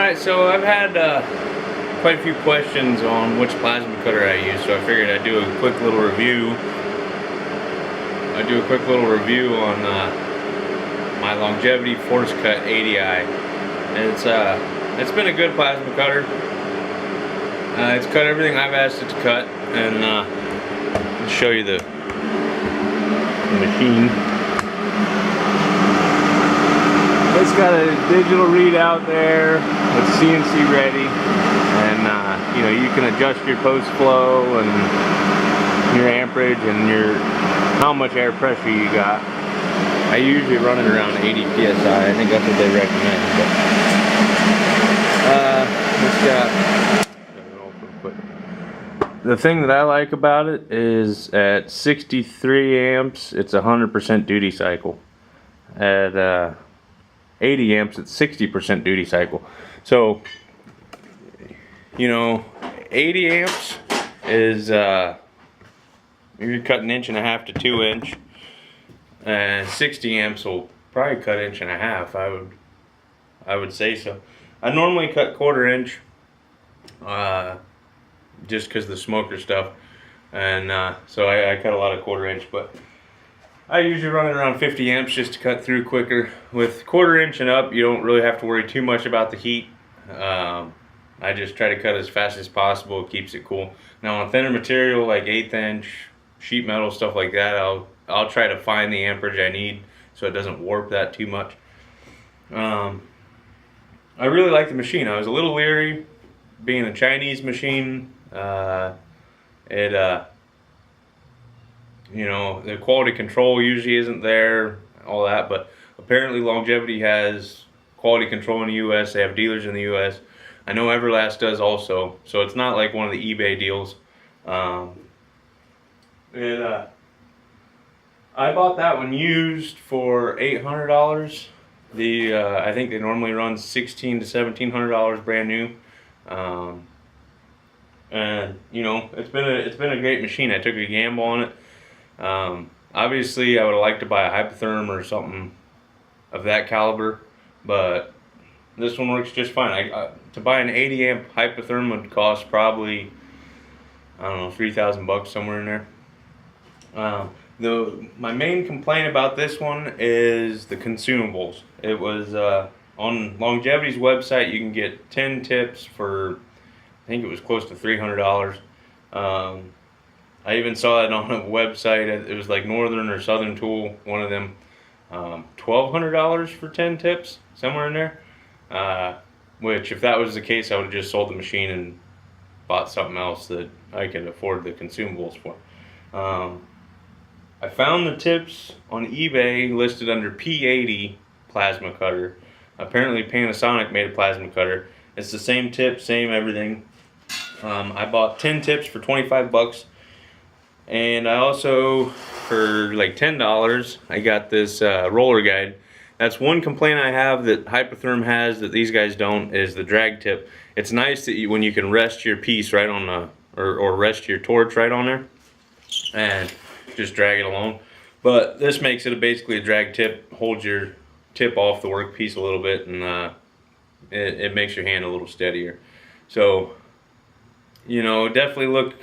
Alright, so I've had quite a few questions on which plasma cutter I use, so I figured I'd do a quick little review. On my Longevity Forcecut 80i. And it's been a good plasma cutter. It's cut everything I've asked it to cut, and I'll show you the machine. It's got a digital readout there. It's CNC ready, and you know, you can adjust your post flow and your amperage and how much air pressure you got. I usually run it around 80 psi. I think that's what they recommend. But the thing that I like about it is at 63 amps, it's 100% duty cycle. At 80 amps, it's 60% duty cycle. So, you know, 80 amps is you're cutting 1.5 to 2 inch, and 60 amps will probably cut 1.5 inch. I would say so. I normally cut 1/4 inch, just because of the smoker stuff, and so I cut a lot of 1/4 inch, but I usually run it around 50 amps just to cut through quicker. With 1/4 inch and up, you don't really have to worry too much about the heat. I just try to cut as fast as possible. It keeps it cool. Now on thinner material like 1/8 inch, sheet metal, stuff like that, I'll try to find the amperage I need so it doesn't warp that too much. I really like the machine. I was a little leery being a Chinese machine. You know, the quality control usually isn't there, all that, but apparently Longevity has quality control in the US. They have dealers in the US. I know Everlast does also, so it's not like one of the eBay deals. I bought that one used for $800. I think they normally run $1,600 to $1,700 brand new. And you know, it's been a great machine. I took a gamble on it. Obviously I would have liked to buy a Hypotherm or something of that caliber, but this one works just fine. To buy an 80 amp Hypotherm would cost probably, I don't know, 3,000 bucks, somewhere in there. My main complaint about this one is the consumables. It was on Longevity's website, you can get 10 tips for, I think it was close to $300. I even saw it on a website. It was like Northern or Southern Tool, one of them. $1,200 for 10 tips, somewhere in there. Which, if that was the case, I would have just sold the machine and bought something else that I could afford the consumables for. I found the tips on eBay listed under P80 plasma cutter. Apparently Panasonic made a plasma cutter. It's the same tip, same everything. I bought 10 tips for 25 bucks. And I also, for like $10, I got this roller guide. That's one complaint I have that Hypotherm has that these guys don't, is the drag tip. It's nice that when you can rest your piece right on the, or rest your torch right on there and just drag it along. But this makes it basically a drag tip, holds your tip off the workpiece a little bit, and it makes your hand a little steadier. So, you know, definitely look.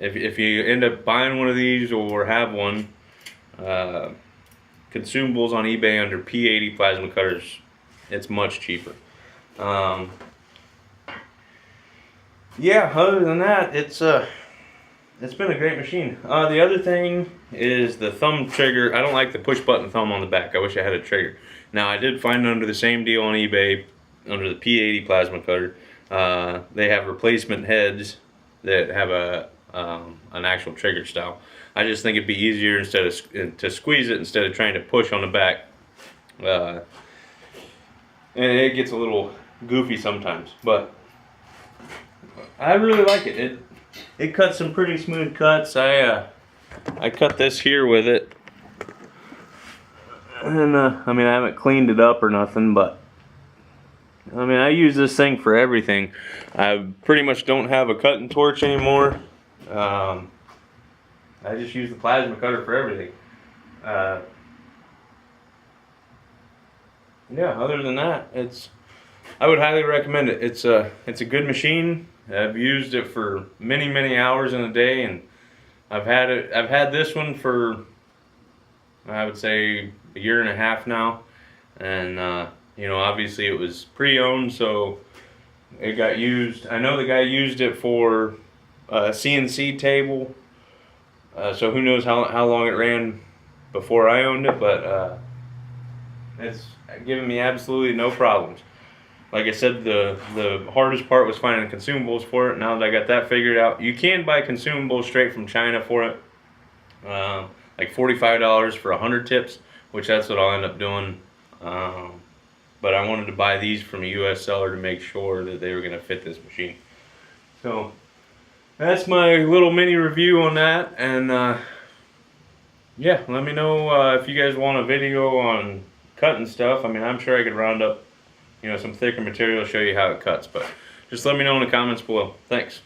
If you end up buying one of these or have one, consumables on eBay under P80 plasma cutters, it's much cheaper. Yeah, other than that, it's been a great machine. The other thing is the thumb trigger. I don't like the push button thumb on the back. I wish I had a trigger. Now I did find under the same deal on eBay, under the P80 plasma cutter, they have replacement heads that have an actual trigger style. I just think it'd be easier to squeeze it instead of trying to push on the back. And it gets a little goofy sometimes, but I really like it. It cuts some pretty smooth cuts. I cut this here with it, and I mean, I haven't cleaned it up or nothing, but I mean, I use this thing for everything. I pretty much don't have a cutting torch anymore. I just use the plasma cutter for everything. Yeah, other than that, it's I would highly recommend it. It's a good machine. I've used it for many hours in a day, and I've had this one for, I would say, a year and a half now. And you know, obviously it was pre-owned, so it got used. I know the guy used it for a CNC table, so who knows how long it ran before I owned it, but it's given me absolutely no problems. Like I said, the hardest part was finding consumables for it. Now that I got that figured out, you can buy consumables straight from China for it, like $45 for 100 tips, which that's what I'll end up doing. But I wanted to buy these from a U.S. seller to make sure that they were going to fit this machine. So that's my little mini review on that. And yeah, let me know if you guys want a video on cutting stuff. I mean, I'm sure I could round up, you know, some thicker material, show you how it cuts. But just let me know in the comments below. Thanks.